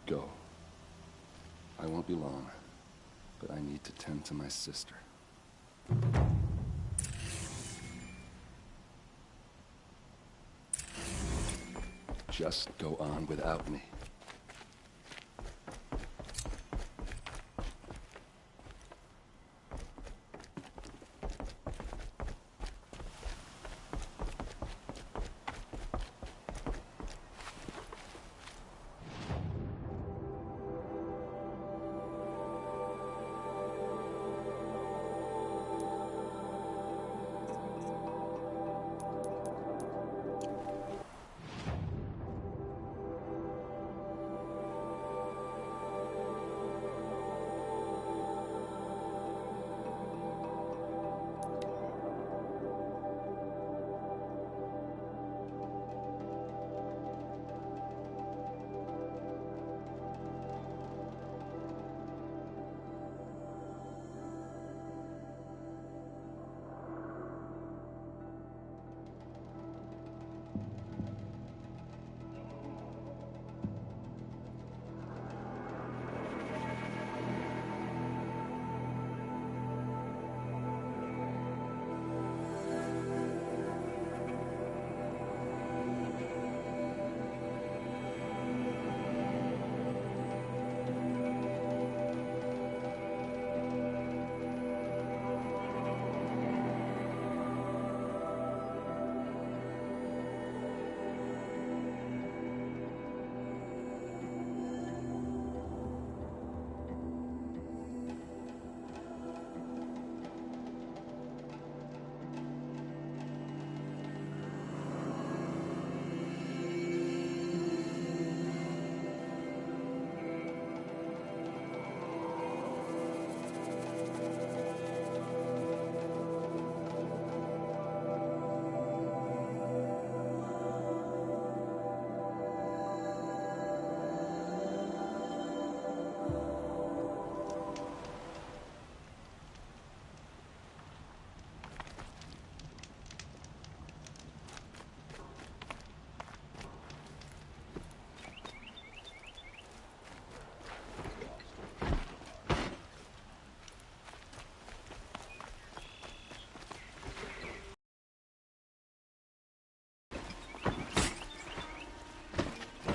Go. I won't be long, but I need to tend to my sister. Just go on without me.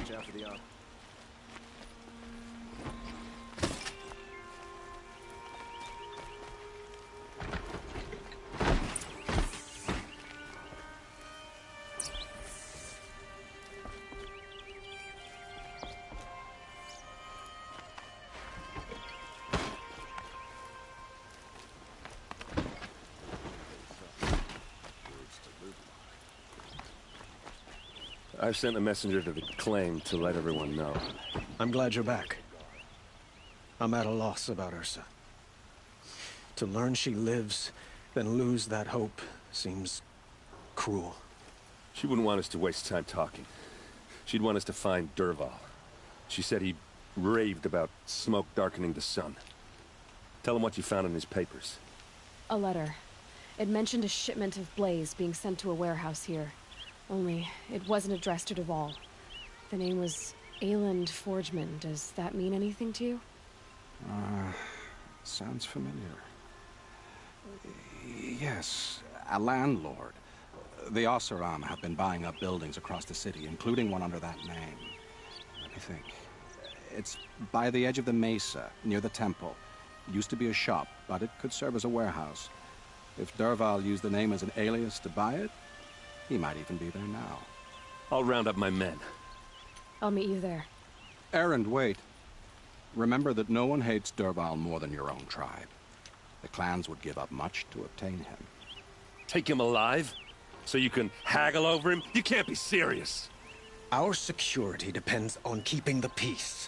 Watch out for the arm. I've sent a messenger to the claim to let everyone know. I'm glad you're back. I'm at a loss about Ursa. To learn she lives, then lose that hope, seems cruel. She wouldn't want us to waste time talking. She'd want us to find Dervahl. She said he raved about smoke darkening the sun. Tell him what you found in his papers. A letter. It mentioned a shipment of Blaze being sent to a warehouse here. Only, it wasn't addressed to Dervahl. The name was Ayland Forgeman. Does that mean anything to you? Sounds familiar. Yes, a landlord. The Oseram have been buying up buildings across the city, including one under that name. Let me think. It's by the edge of the mesa, near the temple. Used to be a shop, but it could serve as a warehouse. If Dervahl used the name as an alias to buy it, he might even be there now. I'll round up my men. I'll meet you there. Erend, wait. Remember that no one hates Dervahl more than your own tribe. The clans would give up much to obtain him. Take him alive? So you can haggle over him? You can't be serious! Our security depends on keeping the peace.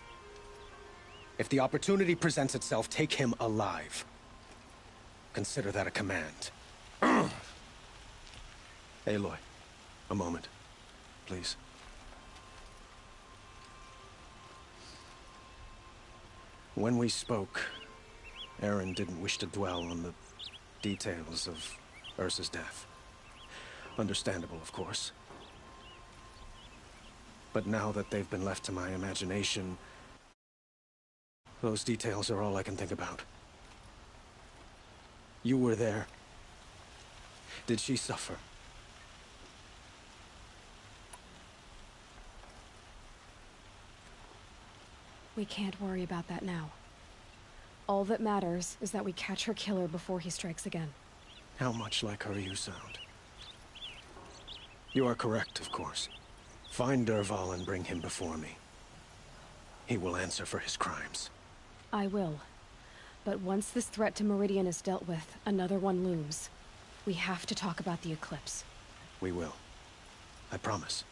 If the opportunity presents itself, take him alive. Consider that a command. Aloy, a moment, please. When we spoke, Erend didn't wish to dwell on the details of Ursa's death. Understandable, of course. But now that they've been left to my imagination, Those details are all I can think about. You were there. Did she suffer? We can't worry about that now. All that matters is that we catch her killer before he strikes again. How much like her you sound. You are correct, of course. Find Dervahl and bring him before me. He will answer for his crimes. I will. But once this threat to Meridian is dealt with, another one looms. We have to talk about the eclipse. We will. I promise.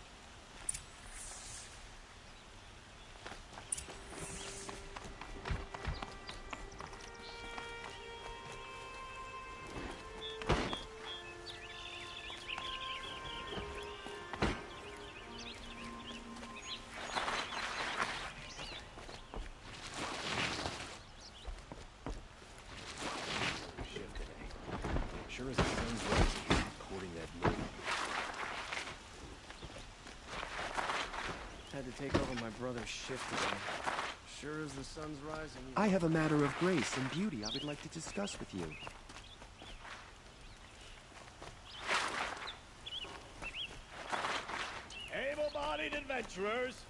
Sure as the sun's rising, recording that note. Had to take over my brother's shift today. Sure as the sun's rising. I have a matter of grace and beauty I would like to discuss with you. Able-bodied adventurers,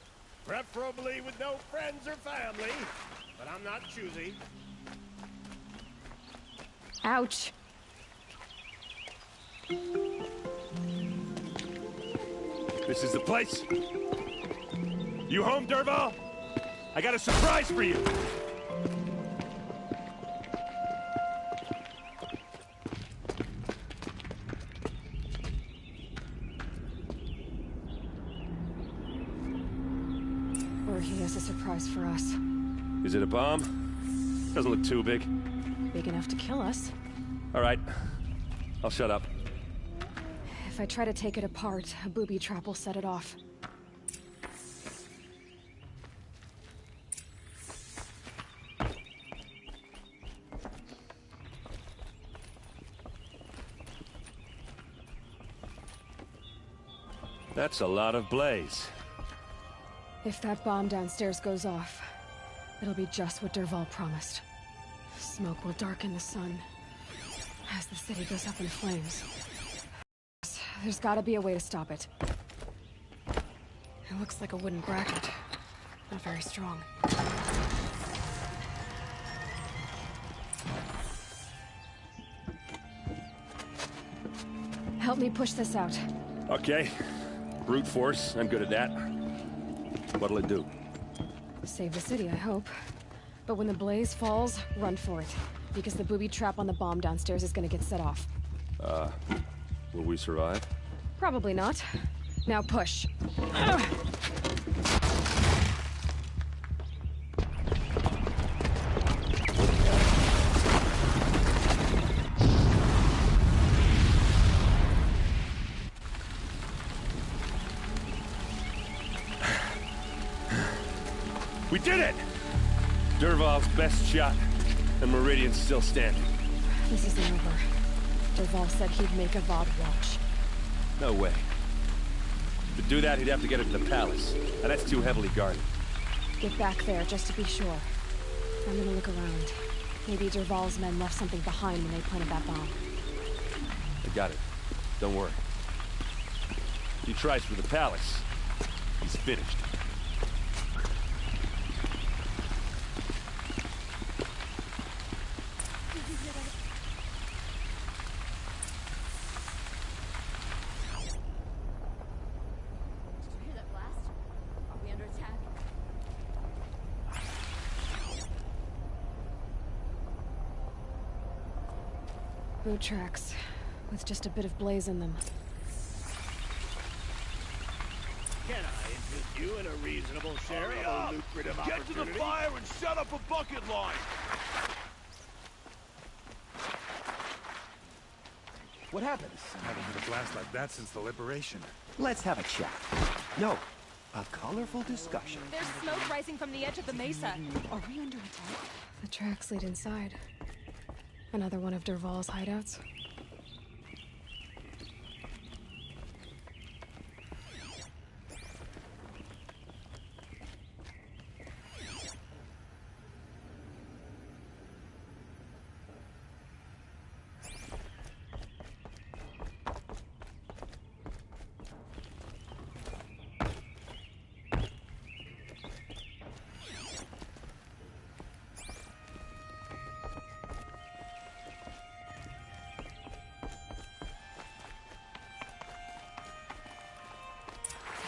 preferably with no friends or family, but I'm not choosy. Ouch! This is the place. You home, Dervahl? I got a surprise for you. Or he has a surprise for us. Is it a bomb? Doesn't look too big. Big enough to kill us. All right. I'll shut up. If I try to take it apart, a booby trap will set it off. That's a lot of blaze. If that bomb downstairs goes off, it'll be just what Dervahl promised. Smoke will darken the sun as the city goes up in flames. There's gotta be a way to stop it. It looks like a wooden bracket. Not very strong. Help me push this out. Okay. Brute force, I'm good at that. What'll it do? Save the city, I hope. But when the blaze falls, run for it. Because the booby trap on the bomb downstairs is gonna get set off. Will we survive? Probably not. Now push. We did it! Dervahl's best shot, and Meridian's still standing. This isn't over. Dervahl said he'd make a Vought watch. No way. To do that, he'd have to get it to the palace, and that's too heavily guarded. Get back there, just to be sure. I'm gonna look around. Maybe Dervahl's men left something behind when they planted that bomb. I got it. Don't worry. If he tries for the palace, he's finished. Boot tracks, with just a bit of blaze in them. Can I interest you in a reasonable share of a lucrative opportunity? Get to the fire and set up a bucket line! What happened? Haven't had a blast like that since the liberation. Let's have a chat. No, a colorful discussion. There's smoke rising from the edge of the mesa. Are we under attack? The tracks lead inside. Another one of Dervahl's hideouts.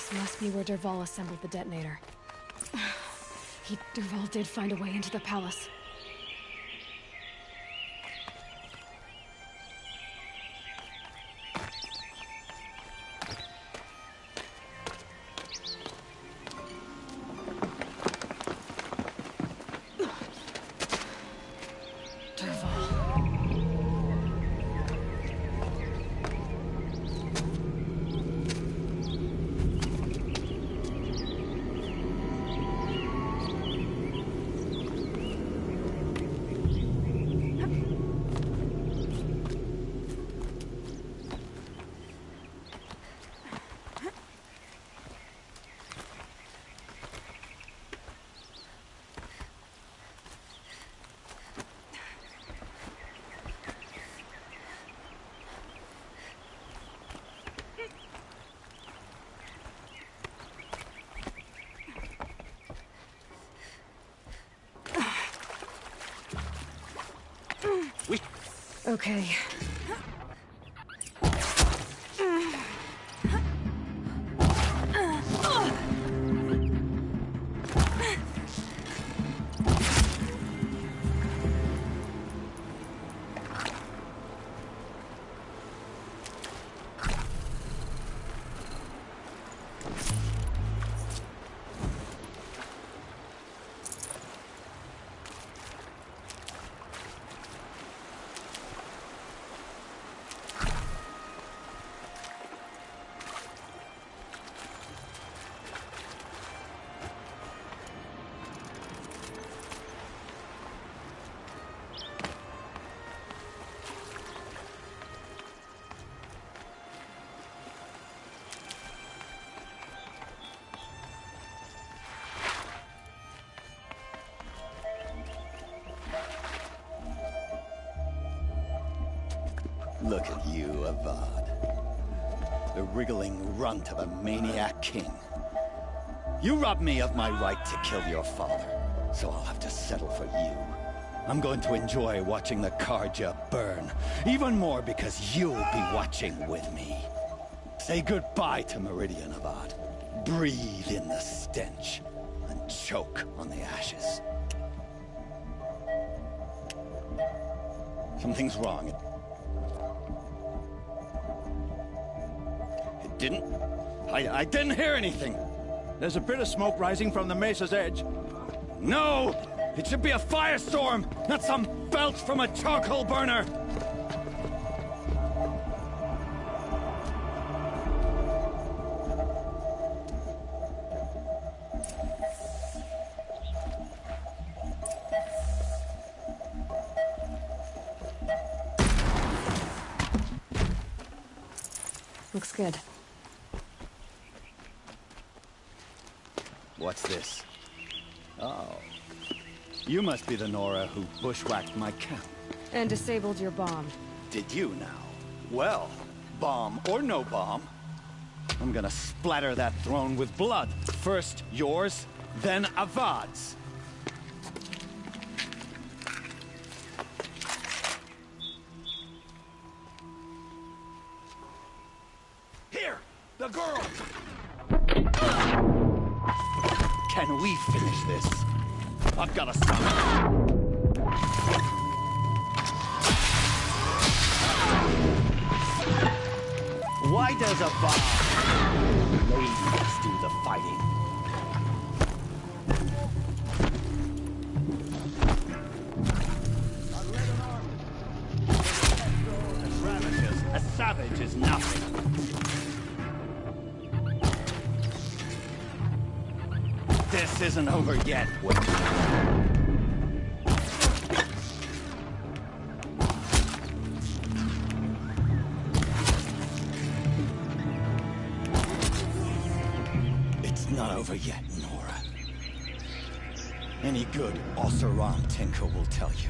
This must be where Dervahl assembled the detonator. Dervahl did find a way into the palace. Okay. Look at you, Avad. The wriggling runt of a maniac king. You robbed me of my right to kill your father, so I'll have to settle for you. I'm going to enjoy watching the Carja burn, even more because you'll be watching with me. Say goodbye to Meridian, Avad. Breathe in the stench, and choke on the ashes. Something's wrong. I didn't hear anything. There's a bit of smoke rising from the mesa's edge. No! It should be a firestorm, not some belch from a charcoal burner! Looks good. What's this? Oh. You must be the Nora who bushwhacked my camp. And disabled your bomb. Did you now? Well, bomb or no bomb, I'm gonna splatter that throne with blood. First yours, then Avad's. Here! The girl! Can we finish this? I've got to stop. Why does a bomb ladies do the fighting? A savage is nothing. This isn't over yet, wait. It's not over yet, Nora. Any good Oseram tinker will tell you.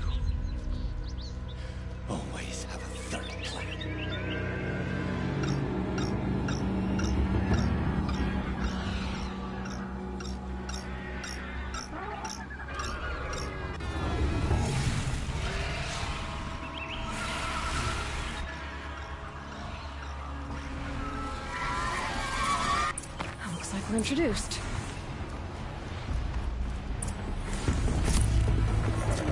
Always have a third plan. we're introduced.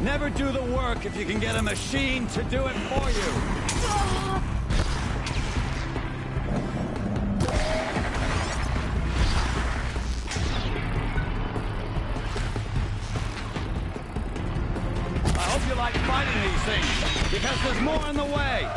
Never do the work if you can get a machine to do it for you. I hope you like fighting these things, because there's more in the way.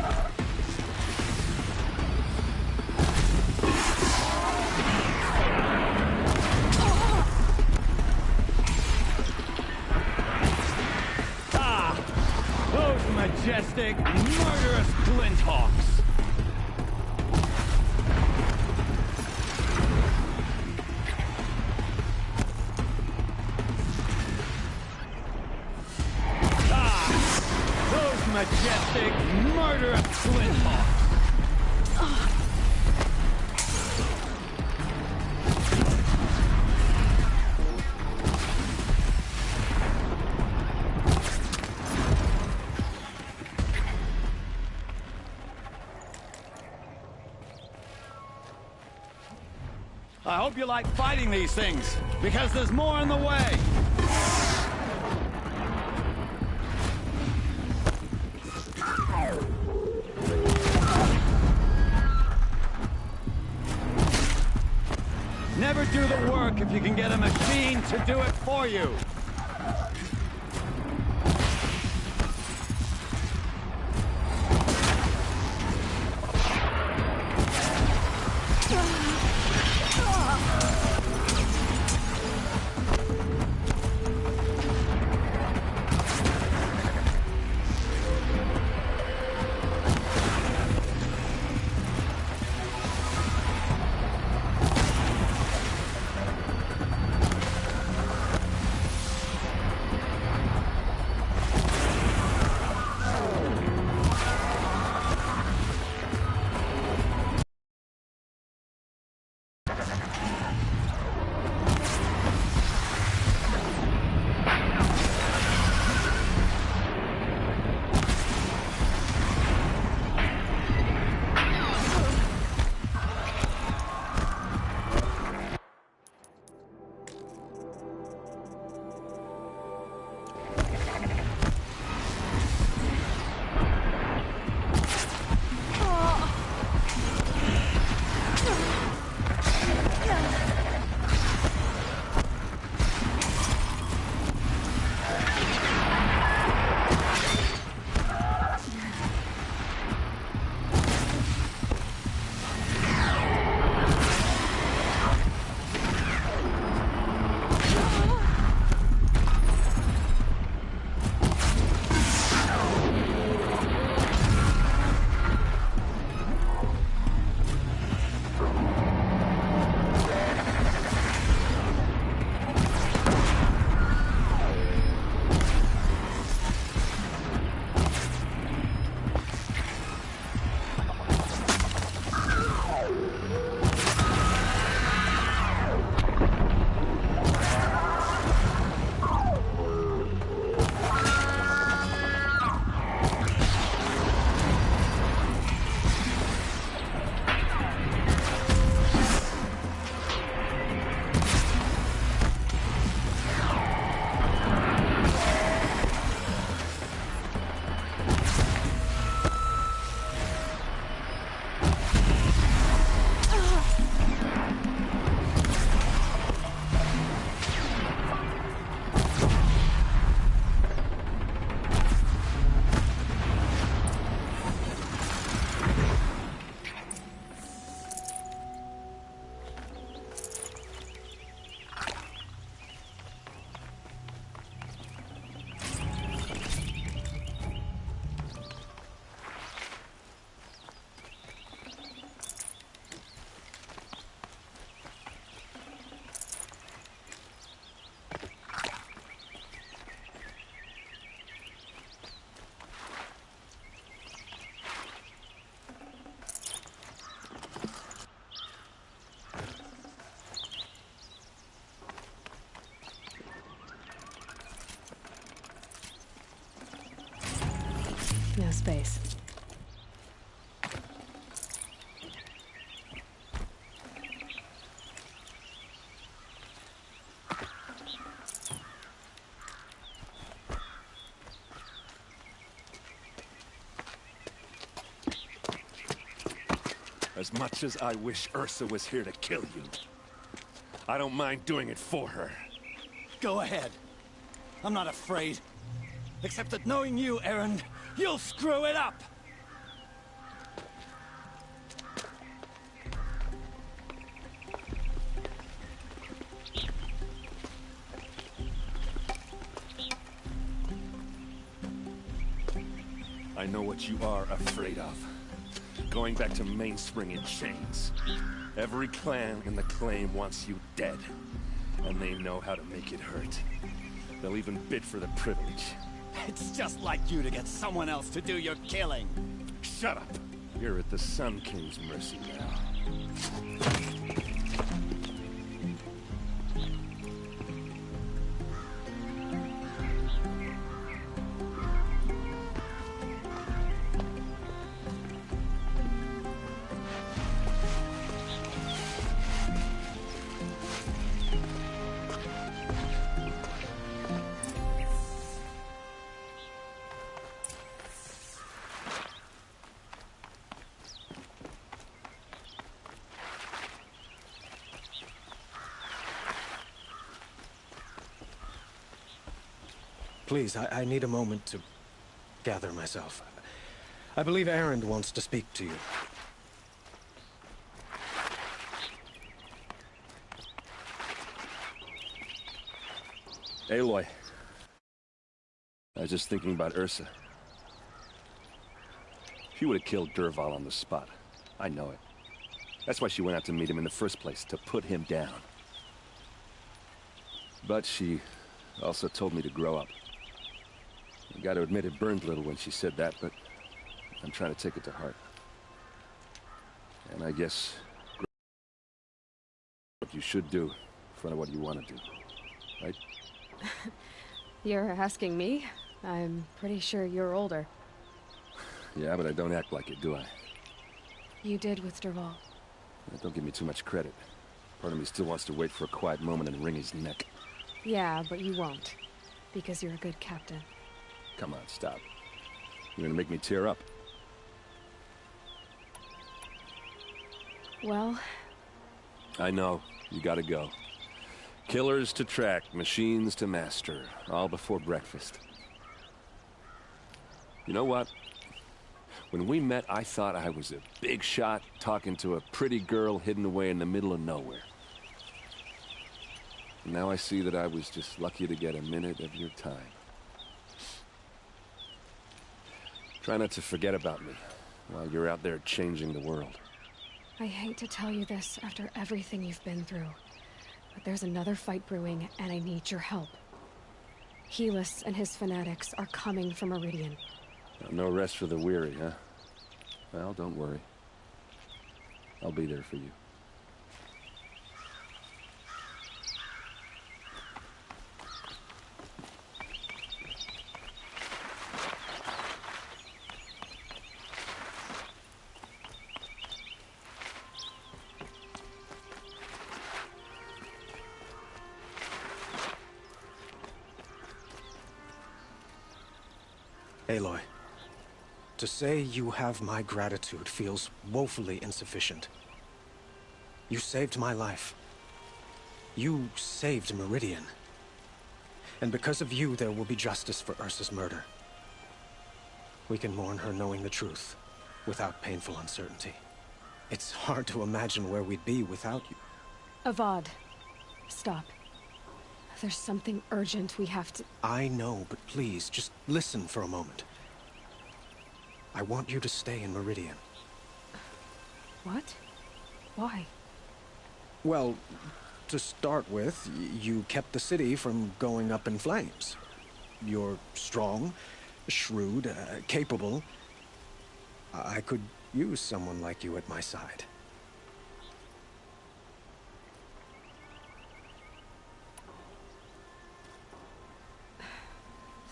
Majestic, murderous Glinthawks. Those majestic, murderous Glinthawks. I hope you like fighting these things, because there's more in the way. Never do the work if you can get a machine to do it for you. No space. As much as I wish Ursa was here to kill you, I don't mind doing it for her. Go ahead. I'm not afraid. Except that knowing you, Erend, you'll screw it up! I know what you are afraid of. Going back to Mainspring in chains. Every clan in the claim wants you dead. And they know how to make it hurt. They'll even bid for the privilege. It's just like you to get someone else to do your killing. Shut up! You're at the Sun King's mercy now. Please, I need a moment to gather myself. I believe Erend wants to speak to you. Aloy. I was just thinking about Ursa. She would have killed Dervahl on the spot. I know it. That's why she went out to meet him in the first place, to put him down. But she also told me to grow up. I gotta admit it burned a little when she said that, but I'm trying to take it to heart. And I guess what you should do in front of what you want to do, right? You're asking me? I'm pretty sure you're older. Yeah, but I don't act like it, do I? You did with Dervahl. Don't give me too much credit. Part of me still wants to wait for a quiet moment and wring his neck. Yeah, but you won't. Because you're a good captain. Come on, stop. You're gonna make me tear up. Well... I know. You gotta go. Killers to track, machines to master. All before breakfast. You know what? When we met, I thought I was a big shot talking to a pretty girl hidden away in the middle of nowhere. And now I see that I was just lucky to get a minute of your time. Try not to forget about me while you're out there changing the world. I hate to tell you this after everything you've been through, but there's another fight brewing, and I need your help. Helis and his fanatics are coming for Meridian. No rest for the weary, huh? Well, don't worry. I'll be there for you. Aloy, to say you have my gratitude feels woefully insufficient. You saved my life. You saved Meridian. And because of you, there will be justice for Ursa's murder. We can mourn her knowing the truth, without painful uncertainty. It's hard to imagine where we'd be without you. Avad, stop. There's something urgent we have to... I know, but please, just listen for a moment. I want you to stay in Meridian. What? Why? Well, to start with, you kept the city from going up in flames. You're strong, shrewd, capable. I could use someone like you at my side.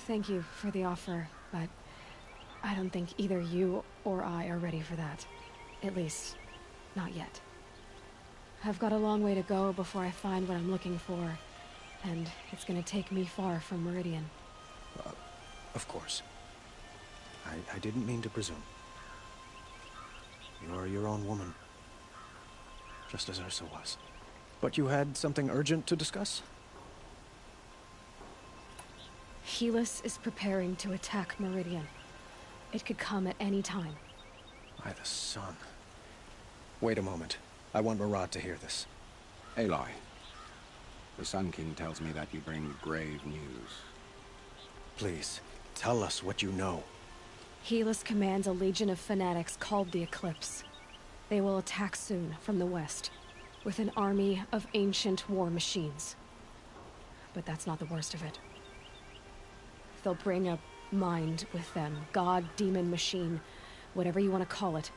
Thank you for the offer, but I don't think either you or I are ready for that. At least, not yet. I've got a long way to go before I find what I'm looking for, and it's gonna take me far from Meridian. Of course. I didn't mean to presume. You're your own woman. just as Ursa was. But you had something urgent to discuss? Helis is preparing to attack Meridian. It could come at any time. By the sun. Wait a moment. I want Murad to hear this. Aloy, the Sun King tells me that you bring grave news. Please, tell us what you know. Helis commands a legion of fanatics called the Eclipse. They will attack soon from the west, with an army of ancient war machines. But that's not the worst of it. They'll bring a mind with them, god, demon, machine, whatever you want to call it.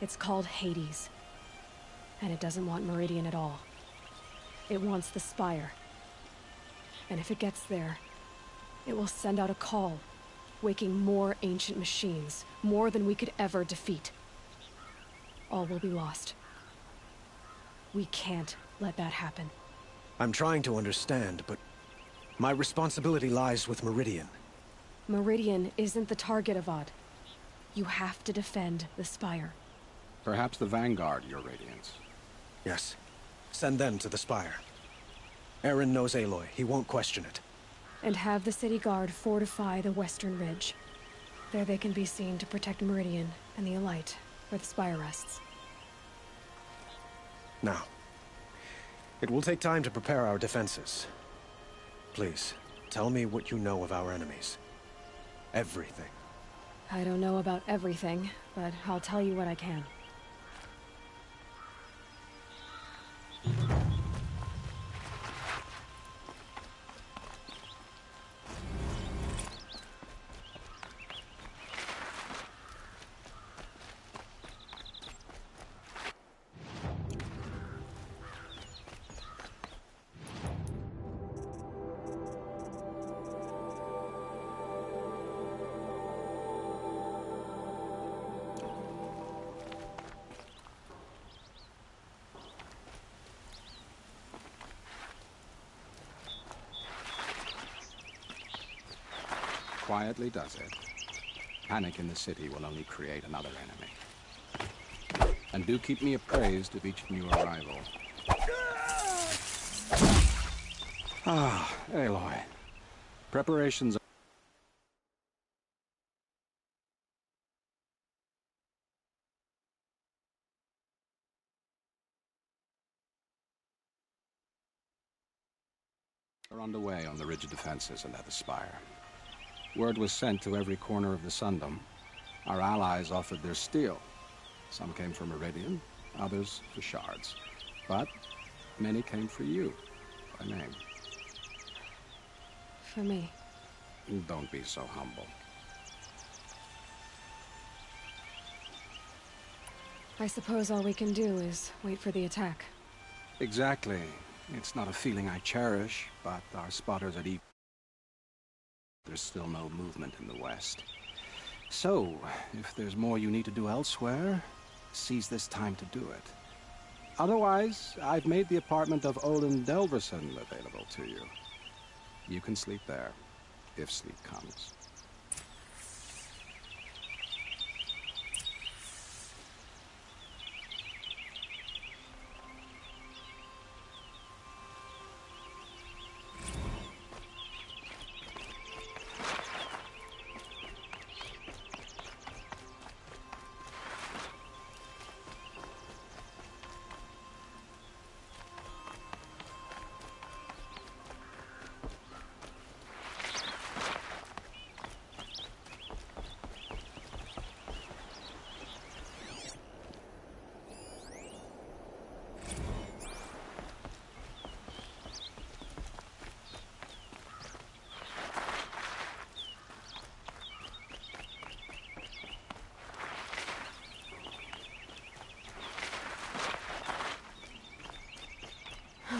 It's called Hades. And it doesn't want Meridian at all. It wants the Spire. And if it gets there, it will send out a call, waking more ancient machines, more than we could ever defeat. All will be lost. We can't let that happen. I'm trying to understand, but my responsibility lies with Meridian. Meridian isn't the target, Avad. You have to defend the Spire. Perhaps the Vanguard, Your Radiance. Yes. Send them to the Spire. Eren knows Aloy. He won't question it. And have the city guard fortify the western ridge. There they can be seen to protect Meridian and the Elite, where the Spire rests. Now, it will take time to prepare our defenses. Please, tell me what you know of our enemies. Everything. I don't know about everything, but I'll tell you what I can. Quietly does it. Panic in the city will only create another enemy. And do keep me appraised of each new arrival. Ah, Aloy. Preparations are underway on the ridge defenses and at the Spire. Word was sent to every corner of the Sundom. Our allies offered their steel. Some came for Meridian, others for shards. But many came for you, by name. For me. Don't be so humble. I suppose all we can do is wait for the attack. Exactly. It's not a feeling I cherish, but our spotters at Eve. There's still no movement in the west. So, if there's more you need to do elsewhere, seize this time to do it. Otherwise, I've made the apartment of Olin Delverson available to you. You can sleep there, if sleep comes.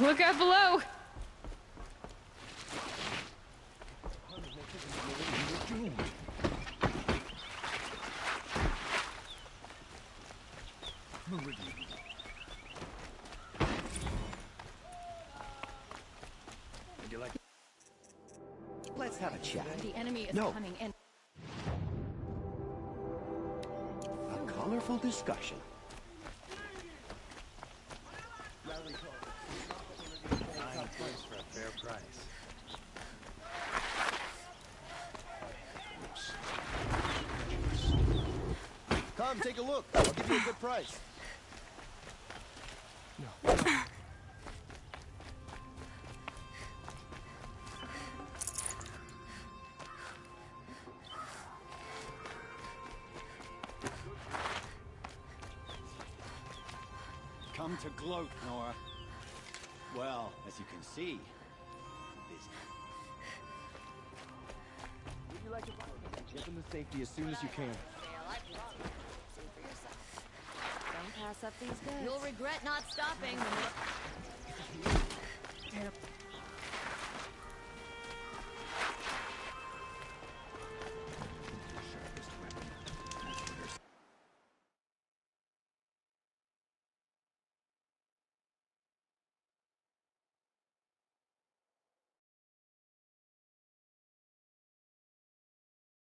Look out below! Let's have a chat. The enemy is No. coming in. A colorful discussion. Come, take a look. I'll give you a good price. Come to gloat, Nora. Well, as you can see, busy. Would you like to get them to safety as soon as you can? Don't pass up these goods. You'll regret not stopping.